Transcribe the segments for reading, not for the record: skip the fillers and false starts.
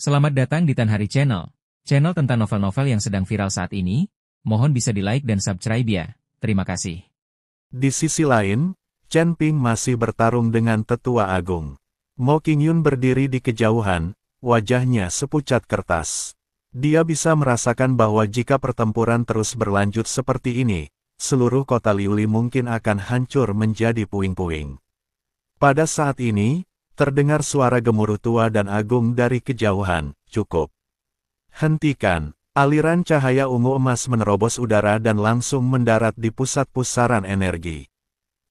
Selamat datang di Tan Hari Channel. Channel tentang novel-novel yang sedang viral saat ini. Mohon bisa di-like dan subscribe ya. Terima kasih. Di sisi lain, Chen Ping masih bertarung dengan Tetua Agung. Mo Qingyun berdiri di kejauhan, wajahnya sepucat kertas. Dia bisa merasakan bahwa jika pertempuran terus berlanjut seperti ini, seluruh kota Liuli mungkin akan hancur menjadi puing-puing. Pada saat ini, terdengar suara gemuruh tua dan agung dari kejauhan. Cukup. Hentikan. Aliran cahaya ungu emas menerobos udara dan langsung mendarat di pusat pusaran energi.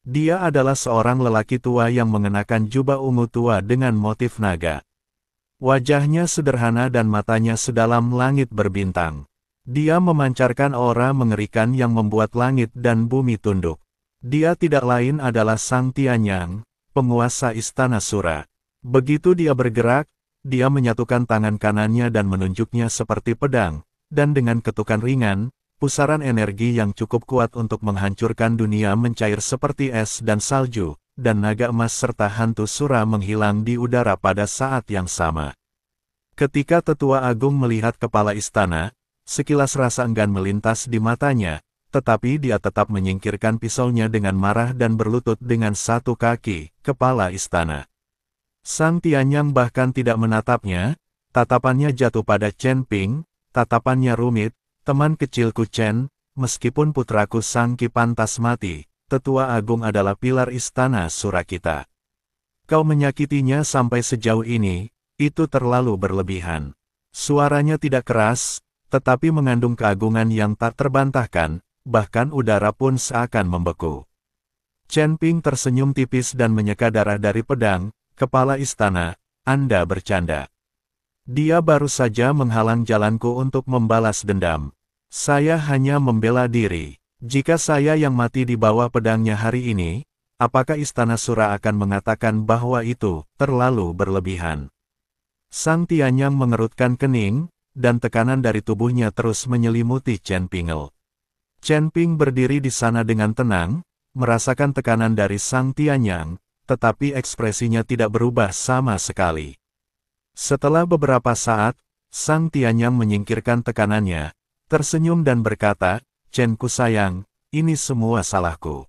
Dia adalah seorang lelaki tua yang mengenakan jubah ungu tua dengan motif naga. Wajahnya sederhana dan matanya sedalam langit berbintang. Dia memancarkan aura mengerikan yang membuat langit dan bumi tunduk. Dia tidak lain adalah Sang Tianyang, penguasa Istana Sura. Begitu dia bergerak, dia menyatukan tangan kanannya dan menunjuknya seperti pedang, dan dengan ketukan ringan, pusaran energi yang cukup kuat untuk menghancurkan dunia mencair seperti es dan salju, dan naga emas serta hantu Sura menghilang di udara pada saat yang sama. Ketika Tetua Agung melihat kepala istana, sekilas rasa enggan melintas di matanya, tetapi dia tetap menyingkirkan pisaunya dengan marah dan berlutut dengan satu kaki, kepala istana. Sang Tianyang bahkan tidak menatapnya, tatapannya jatuh pada Chen Ping, tatapannya rumit, teman kecilku Chen, meskipun putraku Sang Qi pantas mati, Tetua Agung adalah pilar istana Sura kita. Kau menyakitinya sampai sejauh ini, itu terlalu berlebihan. Suaranya tidak keras, tetapi mengandung keagungan yang tak terbantahkan, bahkan udara pun seakan membeku. Chen Ping tersenyum tipis dan menyeka darah dari pedang. Kepala istana, Anda bercanda. Dia baru saja menghalang jalanku untuk membalas dendam. Saya hanya membela diri. Jika saya yang mati di bawah pedangnya hari ini, apakah Istana Sura akan mengatakan bahwa itu terlalu berlebihan? Sang Tianyang mengerutkan kening, dan tekanan dari tubuhnya terus menyelimuti Chen Ping. Chen Ping berdiri di sana dengan tenang, merasakan tekanan dari Sang Tianyang, tetapi ekspresinya tidak berubah sama sekali. Setelah beberapa saat, Sang Tianyang menyingkirkan tekanannya, tersenyum dan berkata, Chen ku sayang, ini semua salahku.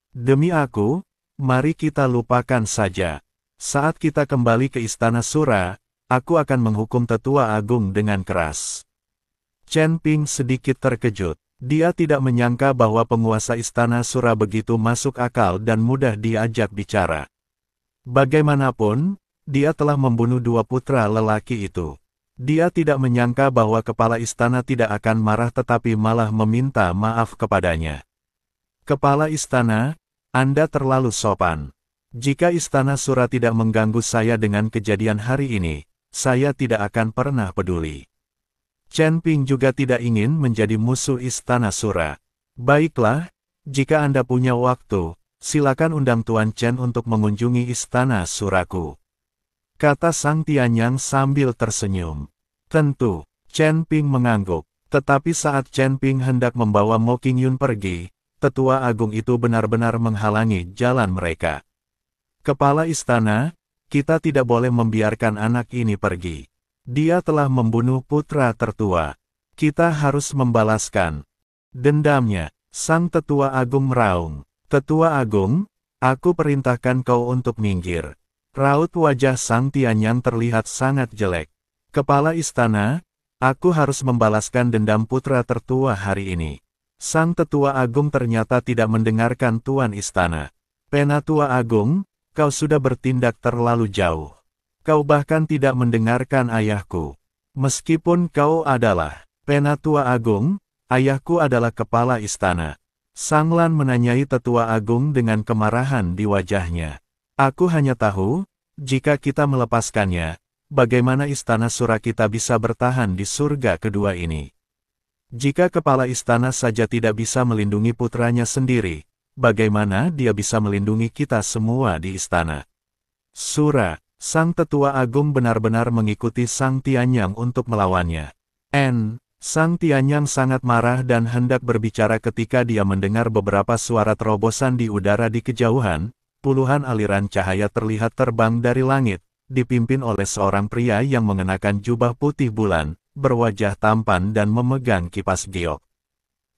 Demi aku, mari kita lupakan saja. Saat kita kembali ke Istana Sura, aku akan menghukum Tetua Agung dengan keras. Chen Ping sedikit terkejut. Dia tidak menyangka bahwa penguasa Istana Sura begitu masuk akal dan mudah diajak bicara. Bagaimanapun, dia telah membunuh dua putra lelaki itu. Dia tidak menyangka bahwa kepala istana tidak akan marah tetapi malah meminta maaf kepadanya. Kepala istana, Anda terlalu sopan. Jika Istana Sura tidak mengganggu saya dengan kejadian hari ini, saya tidak akan pernah peduli. Chen Ping juga tidak ingin menjadi musuh Istana Sura. Baiklah, jika Anda punya waktu, silakan undang Tuan Chen untuk mengunjungi Istana Suraku. Kata Sang Tianyang sambil tersenyum. Tentu, Chen Ping mengangguk. Tetapi saat Chen Ping hendak membawa Mo Qingyun pergi, Tetua Agung itu benar-benar menghalangi jalan mereka. Kepala istana, kita tidak boleh membiarkan anak ini pergi. Dia telah membunuh putra tertua. Kita harus membalaskan dendamnya. Sang Tetua Agung meraung. Tetua Agung, aku perintahkan kau untuk minggir. Raut wajah Sang Tianyang terlihat sangat jelek. Kepala istana, aku harus membalaskan dendam putra tertua hari ini. Sang Tetua Agung ternyata tidak mendengarkan Tuan Istana. Penatua Agung, kau sudah bertindak terlalu jauh. Kau bahkan tidak mendengarkan ayahku. Meskipun kau adalah Penatua Agung, ayahku adalah kepala istana. Sang Lan menanyai Tetua Agung dengan kemarahan di wajahnya. Aku hanya tahu, jika kita melepaskannya, bagaimana Istana Sura kita bisa bertahan di surga kedua ini. Jika kepala istana saja tidak bisa melindungi putranya sendiri, bagaimana dia bisa melindungi kita semua di istana? Sura, Sang Tetua Agung benar-benar mengikuti Sang Tianyang untuk melawannya. Sang Tianyang sangat marah dan hendak berbicara ketika dia mendengar beberapa suara terobosan di udara di kejauhan. Puluhan aliran cahaya terlihat terbang dari langit, dipimpin oleh seorang pria yang mengenakan jubah putih bulan, berwajah tampan dan memegang kipas giok.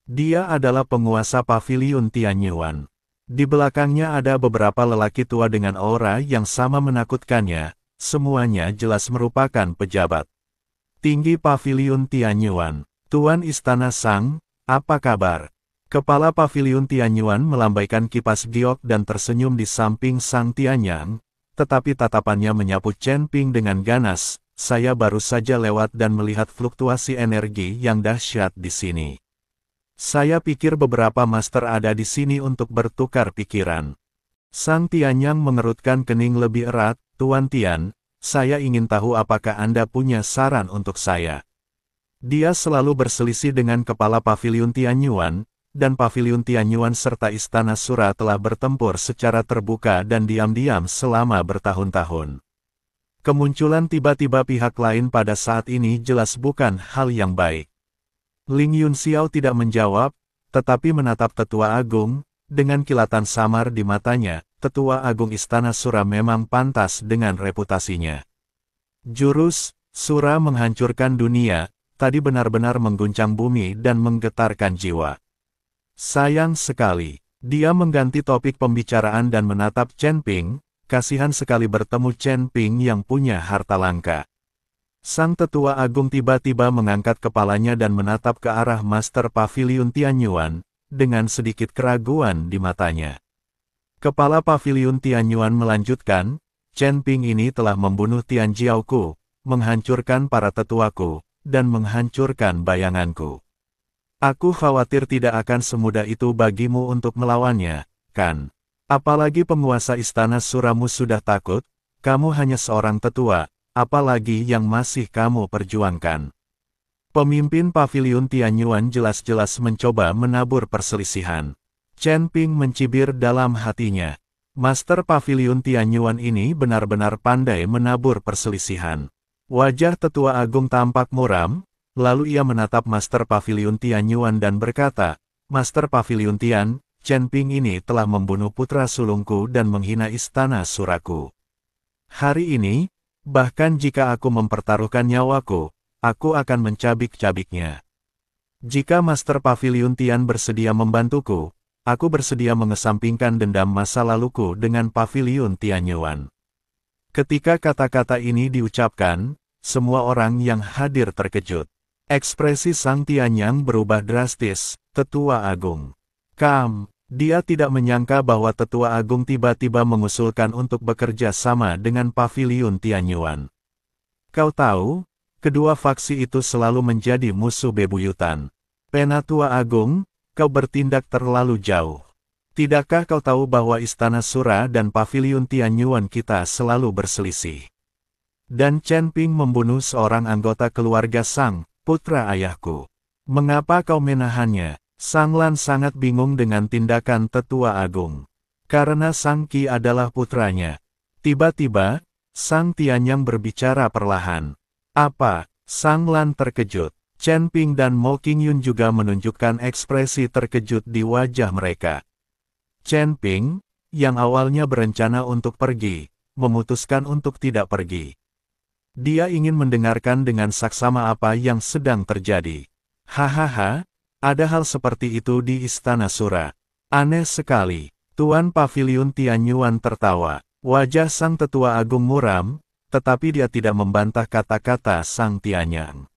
Dia adalah penguasa paviliun Tianyuan. Di belakangnya ada beberapa lelaki tua dengan aura yang sama menakutkannya, semuanya jelas merupakan pejabat tinggi paviliun Tianyuan. Tuan Istana Sang, apa kabar? Kepala paviliun Tianyuan melambaikan kipas giok dan tersenyum di samping Sang Tianyang, tetapi tatapannya menyapu Chen Ping dengan ganas. Saya baru saja lewat dan melihat fluktuasi energi yang dahsyat di sini. Saya pikir beberapa master ada di sini untuk bertukar pikiran. Sang Tianyang mengerutkan kening lebih erat. Tuan Tian, saya ingin tahu apakah Anda punya saran untuk saya. Dia selalu berselisih dengan kepala paviliun Tianyuan, dan paviliun Tianyuan serta Istana Sura telah bertempur secara terbuka dan diam-diam selama bertahun-tahun. Kemunculan tiba-tiba pihak lain pada saat ini jelas bukan hal yang baik. Ling Yunxiao tidak menjawab, tetapi menatap Tetua Agung, dengan kilatan samar di matanya. Tetua Agung Istana Sura memang pantas dengan reputasinya. Jurus Sura menghancurkan dunia, tadi benar-benar mengguncang bumi dan menggetarkan jiwa. Sayang sekali, dia mengganti topik pembicaraan dan menatap Chen Ping, kasihan sekali bertemu Chen Ping yang punya harta langka. Sang Tetua Agung tiba-tiba mengangkat kepalanya dan menatap ke arah Master Paviliun Tianyuan, dengan sedikit keraguan di matanya. Kepala Paviliun Tianyuan melanjutkan, Chen Ping ini telah membunuh Tian Jiaoku, menghancurkan para tetuaku, dan menghancurkan bayanganku. Aku khawatir tidak akan semudah itu bagimu untuk melawannya, kan? Apalagi penguasa istana Suramu sudah takut, kamu hanya seorang tetua, apalagi yang masih kamu perjuangkan. Pemimpin Paviliun Tianyuan jelas-jelas mencoba menabur perselisihan. Chen Ping mencibir dalam hatinya. Master Paviliun Tianyuan ini benar-benar pandai menabur perselisihan. Wajah Tetua Agung tampak muram, lalu ia menatap Master Paviliun Tianyuan dan berkata, Master Paviliun Tian, Chen Ping ini telah membunuh putra sulungku dan menghina istana Suraku. Hari ini, bahkan jika aku mempertaruhkan nyawaku, aku akan mencabik-cabiknya. Jika Master Paviliun Tian bersedia membantuku, aku bersedia mengesampingkan dendam masa laluku dengan Paviliun Tianyuan. Ketika kata-kata ini diucapkan, semua orang yang hadir terkejut. Ekspresi Sang Tianyang berubah drastis. Tetua Agung. Dia tidak menyangka bahwa Tetua Agung tiba-tiba mengusulkan untuk bekerja sama dengan Paviliun Tianyuan. Kau tahu, kedua faksi itu selalu menjadi musuh bebuyutan. Penatua Agung, kau bertindak terlalu jauh. Tidakkah kau tahu bahwa Istana Sura dan Paviliun Tianyuan kita selalu berselisih? Dan Chen Ping membunuh seorang anggota keluarga Sang, putra ayahku. Mengapa kau menahannya? Sang Lan sangat bingung dengan tindakan Tetua Agung. Karena Sang Qi adalah putranya. Tiba-tiba, Sang Tianyang berbicara perlahan. Apa? Sang Lan terkejut. Chen Ping dan Mo Qingyun juga menunjukkan ekspresi terkejut di wajah mereka. Chen Ping, yang awalnya berencana untuk pergi, memutuskan untuk tidak pergi. Dia ingin mendengarkan dengan saksama apa yang sedang terjadi. Hahaha, ada hal seperti itu di Istana Sura. Aneh sekali. Tuan Paviliun Tianyuan tertawa. Wajah Sang Tetua Agung muram, tetapi dia tidak membantah kata-kata Sang Tianyang.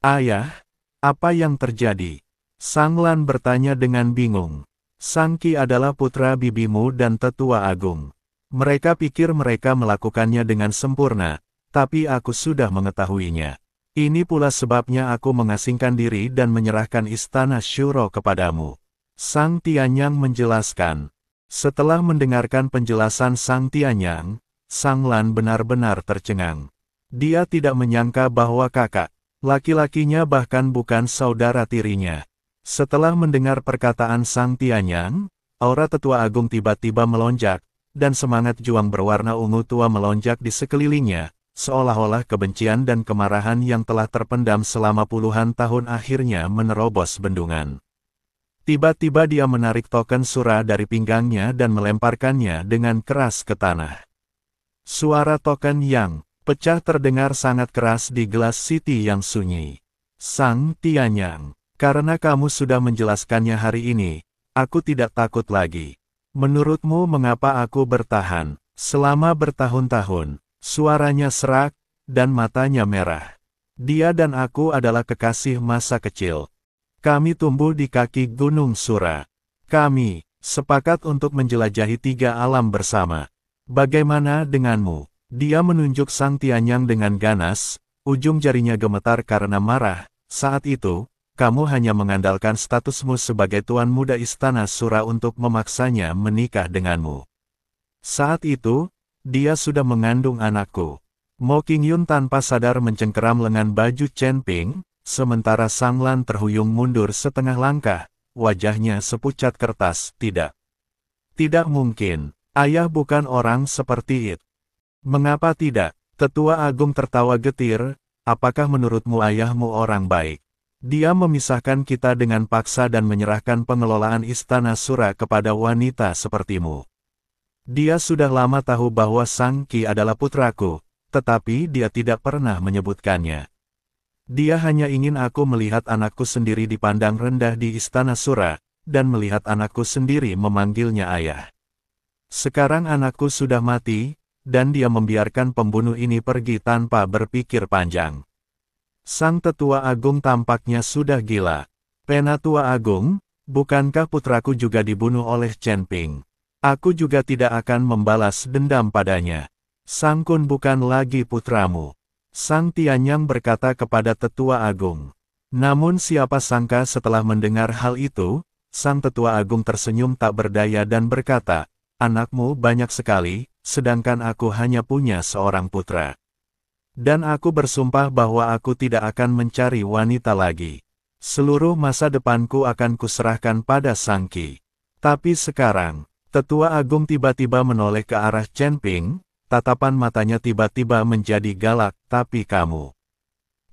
Ayah, apa yang terjadi? Sang Lan bertanya dengan bingung. Sang Qi adalah putra bibimu dan Tetua Agung. Mereka pikir mereka melakukannya dengan sempurna, tapi aku sudah mengetahuinya. Ini pula sebabnya aku mengasingkan diri dan menyerahkan Istana Shuro kepadamu. Sang Tianyang menjelaskan. Setelah mendengarkan penjelasan Sang Tianyang, Sang Lan benar-benar tercengang. Dia tidak menyangka bahwa kakak laki-lakinya bahkan bukan saudara tirinya. Setelah mendengar perkataan Sang Tianyang, aura Tetua Agung tiba-tiba melonjak, dan semangat juang berwarna ungu tua melonjak di sekelilingnya, seolah-olah kebencian dan kemarahan yang telah terpendam selama puluhan tahun akhirnya menerobos bendungan. Tiba-tiba dia menarik token Sura dari pinggangnya dan melemparkannya dengan keras ke tanah. Suara token yang pecah terdengar sangat keras di gelas City yang sunyi. Sang Tianyang, karena kamu sudah menjelaskannya hari ini, aku tidak takut lagi. Menurutmu mengapa aku bertahan selama bertahun-tahun? Suaranya serak, dan matanya merah. Dia dan aku adalah kekasih masa kecil. Kami tumbuh di kaki Gunung Sura. Kami sepakat untuk menjelajahi 3 alam bersama. Bagaimana denganmu? Dia menunjuk Sang Tianyang dengan ganas, ujung jarinya gemetar karena marah. Saat itu, kamu hanya mengandalkan statusmu sebagai tuan muda Istana Sura untuk memaksanya menikah denganmu. Saat itu, dia sudah mengandung anakku. Mo Qingyun tanpa sadar mencengkeram lengan baju Chen Ping, sementara Sang Lan terhuyung mundur setengah langkah, wajahnya sepucat kertas. Tidak. Tidak mungkin. Ayah bukan orang seperti itu. Mengapa tidak? Tetua Agung tertawa getir, apakah menurutmu ayahmu orang baik? Dia memisahkan kita dengan paksa dan menyerahkan pengelolaan Istana Sura kepada wanita sepertimu. Dia sudah lama tahu bahwa Sang Qi adalah putraku, tetapi dia tidak pernah menyebutkannya. Dia hanya ingin aku melihat anakku sendiri dipandang rendah di Istana Sura, dan melihat anakku sendiri memanggilnya ayah. Sekarang anakku sudah mati, dan dia membiarkan pembunuh ini pergi tanpa berpikir panjang. Sang Tetua Agung tampaknya sudah gila. Penatua Agung, bukankah putraku juga dibunuh oleh Chen Ping? Aku juga tidak akan membalas dendam padanya. Sang Kun bukan lagi putramu. Sang Tianyang berkata kepada Tetua Agung. Namun siapa sangka setelah mendengar hal itu, Sang Tetua Agung tersenyum tak berdaya dan berkata, anakmu banyak sekali, sedangkan aku hanya punya seorang putra. Dan aku bersumpah bahwa aku tidak akan mencari wanita lagi. Seluruh masa depanku akan kuserahkan pada Sang Qi. Tapi sekarang, Tetua Agung tiba-tiba menoleh ke arah Chen Ping, tatapan matanya tiba-tiba menjadi galak, tapi kamu.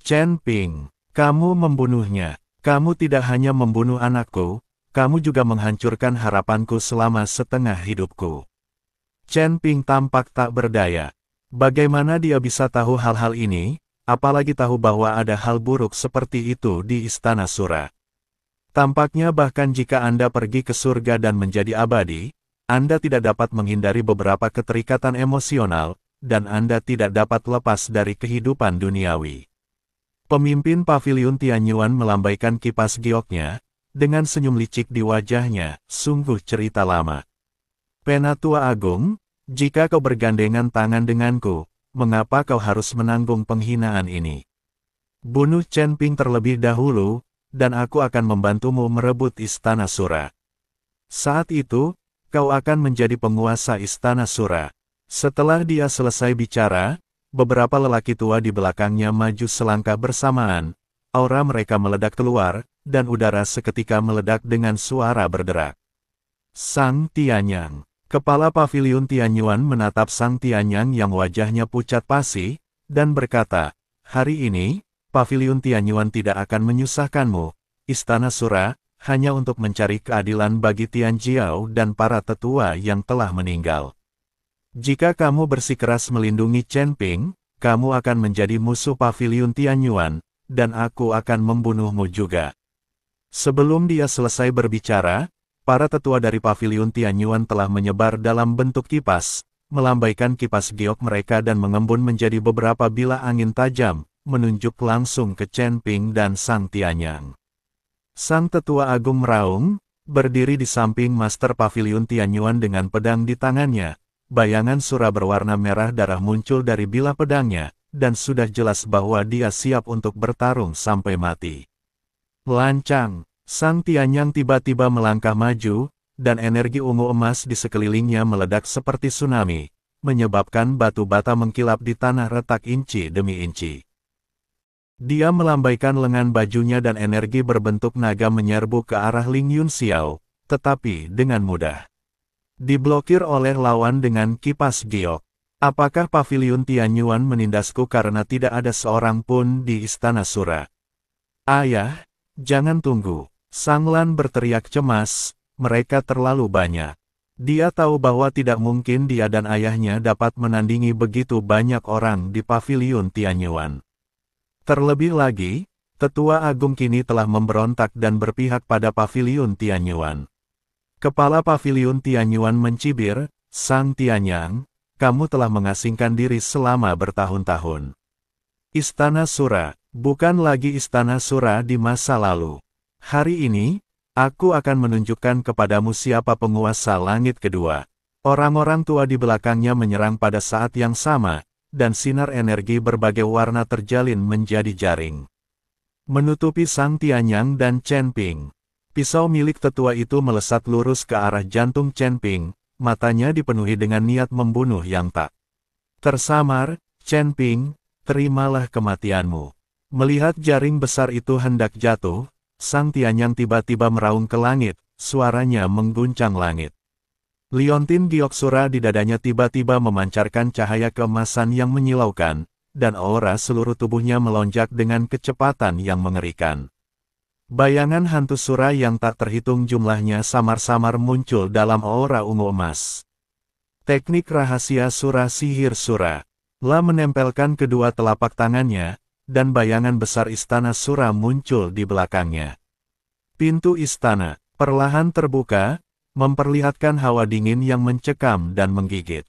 Chen Ping, kamu membunuhnya. Kamu tidak hanya membunuh anakku, kamu juga menghancurkan harapanku selama setengah hidupku. Chen Ping tampak tak berdaya. Bagaimana dia bisa tahu hal-hal ini, apalagi tahu bahwa ada hal buruk seperti itu di Istana Sura. Tampaknya bahkan jika Anda pergi ke surga dan menjadi abadi, Anda tidak dapat menghindari beberapa keterikatan emosional, dan Anda tidak dapat lepas dari kehidupan duniawi. Pemimpin Paviliun Tianyuan melambaikan kipas gioknya, dengan senyum licik di wajahnya, sungguh cerita lama. Penatua Agung, jika kau bergandengan tangan denganku, mengapa kau harus menanggung penghinaan ini? Bunuh Chen Ping terlebih dahulu, dan aku akan membantumu merebut Istana Sura. Saat itu, kau akan menjadi penguasa Istana Sura. Setelah dia selesai bicara, beberapa lelaki tua di belakangnya maju selangkah bersamaan, aura mereka meledak keluar, dan udara seketika meledak dengan suara berderak. Sang Tianyang. Kepala Paviliun Tianyuan menatap Sang Tianyang yang wajahnya pucat pasi, dan berkata, hari ini, Paviliun Tianyuan tidak akan menyusahkanmu, Istana Sura, hanya untuk mencari keadilan bagi Tianjiao dan para tetua yang telah meninggal. Jika kamu bersikeras melindungi Chen Ping, kamu akan menjadi musuh Paviliun Tianyuan, dan aku akan membunuhmu juga. Sebelum dia selesai berbicara, para tetua dari Paviliun Tianyuan telah menyebar dalam bentuk kipas, melambaikan kipas giok mereka dan mengembun menjadi beberapa bilah angin tajam, menunjuk langsung ke Chen Ping dan Sang Tianyang. Sang Tetua Agung meraung, berdiri di samping Master Paviliun Tianyuan dengan pedang di tangannya. Bayangan sura berwarna merah darah muncul dari bilah pedangnya, dan sudah jelas bahwa dia siap untuk bertarung sampai mati. Lancang, Sang Tianyang tiba-tiba melangkah maju, dan energi ungu emas di sekelilingnya meledak seperti tsunami, menyebabkan batu bata mengkilap di tanah retak inci demi inci. Dia melambaikan lengan bajunya dan energi berbentuk naga menyerbu ke arah Ling Yunxiao, tetapi dengan mudah diblokir oleh lawan dengan kipas giok. Apakah Paviliun Tianyuan menindasku karena tidak ada seorang pun di Istana Sura? Ayah, jangan tunggu. Sang Lan berteriak cemas, mereka terlalu banyak. Dia tahu bahwa tidak mungkin dia dan ayahnya dapat menandingi begitu banyak orang di Paviliun Tianyuan. Terlebih lagi, Tetua Agung kini telah memberontak dan berpihak pada Paviliun Tianyuan. Kepala Paviliun Tianyuan mencibir, "Sang Tianyang, kamu telah mengasingkan diri selama bertahun-tahun. Istana Sura, bukan lagi Istana Sura di masa lalu. Hari ini, aku akan menunjukkan kepadamu siapa penguasa langit kedua." Orang-orang tua di belakangnya menyerang pada saat yang sama, dan sinar energi berbagai warna terjalin menjadi jaring. Menutupi Sang Tianyang dan Chen Ping. Pisau milik tetua itu melesat lurus ke arah jantung Chen Ping, matanya dipenuhi dengan niat membunuh yang tak tersamar. "Chen Ping, terimalah kematianmu." Melihat jaring besar itu hendak jatuh, Sang Tianyang tiba-tiba meraung ke langit, suaranya mengguncang langit. Liontin giok sura di dadanya tiba-tiba memancarkan cahaya keemasan yang menyilaukan, dan aura seluruh tubuhnya melonjak dengan kecepatan yang mengerikan. Bayangan hantu sura yang tak terhitung jumlahnya samar-samar muncul dalam aura ungu emas. Teknik rahasia sura sihir sura. La menempelkan kedua telapak tangannya, dan bayangan besar istana Sura muncul di belakangnya. Pintu istana perlahan terbuka, memperlihatkan hawa dingin yang mencekam dan menggigit.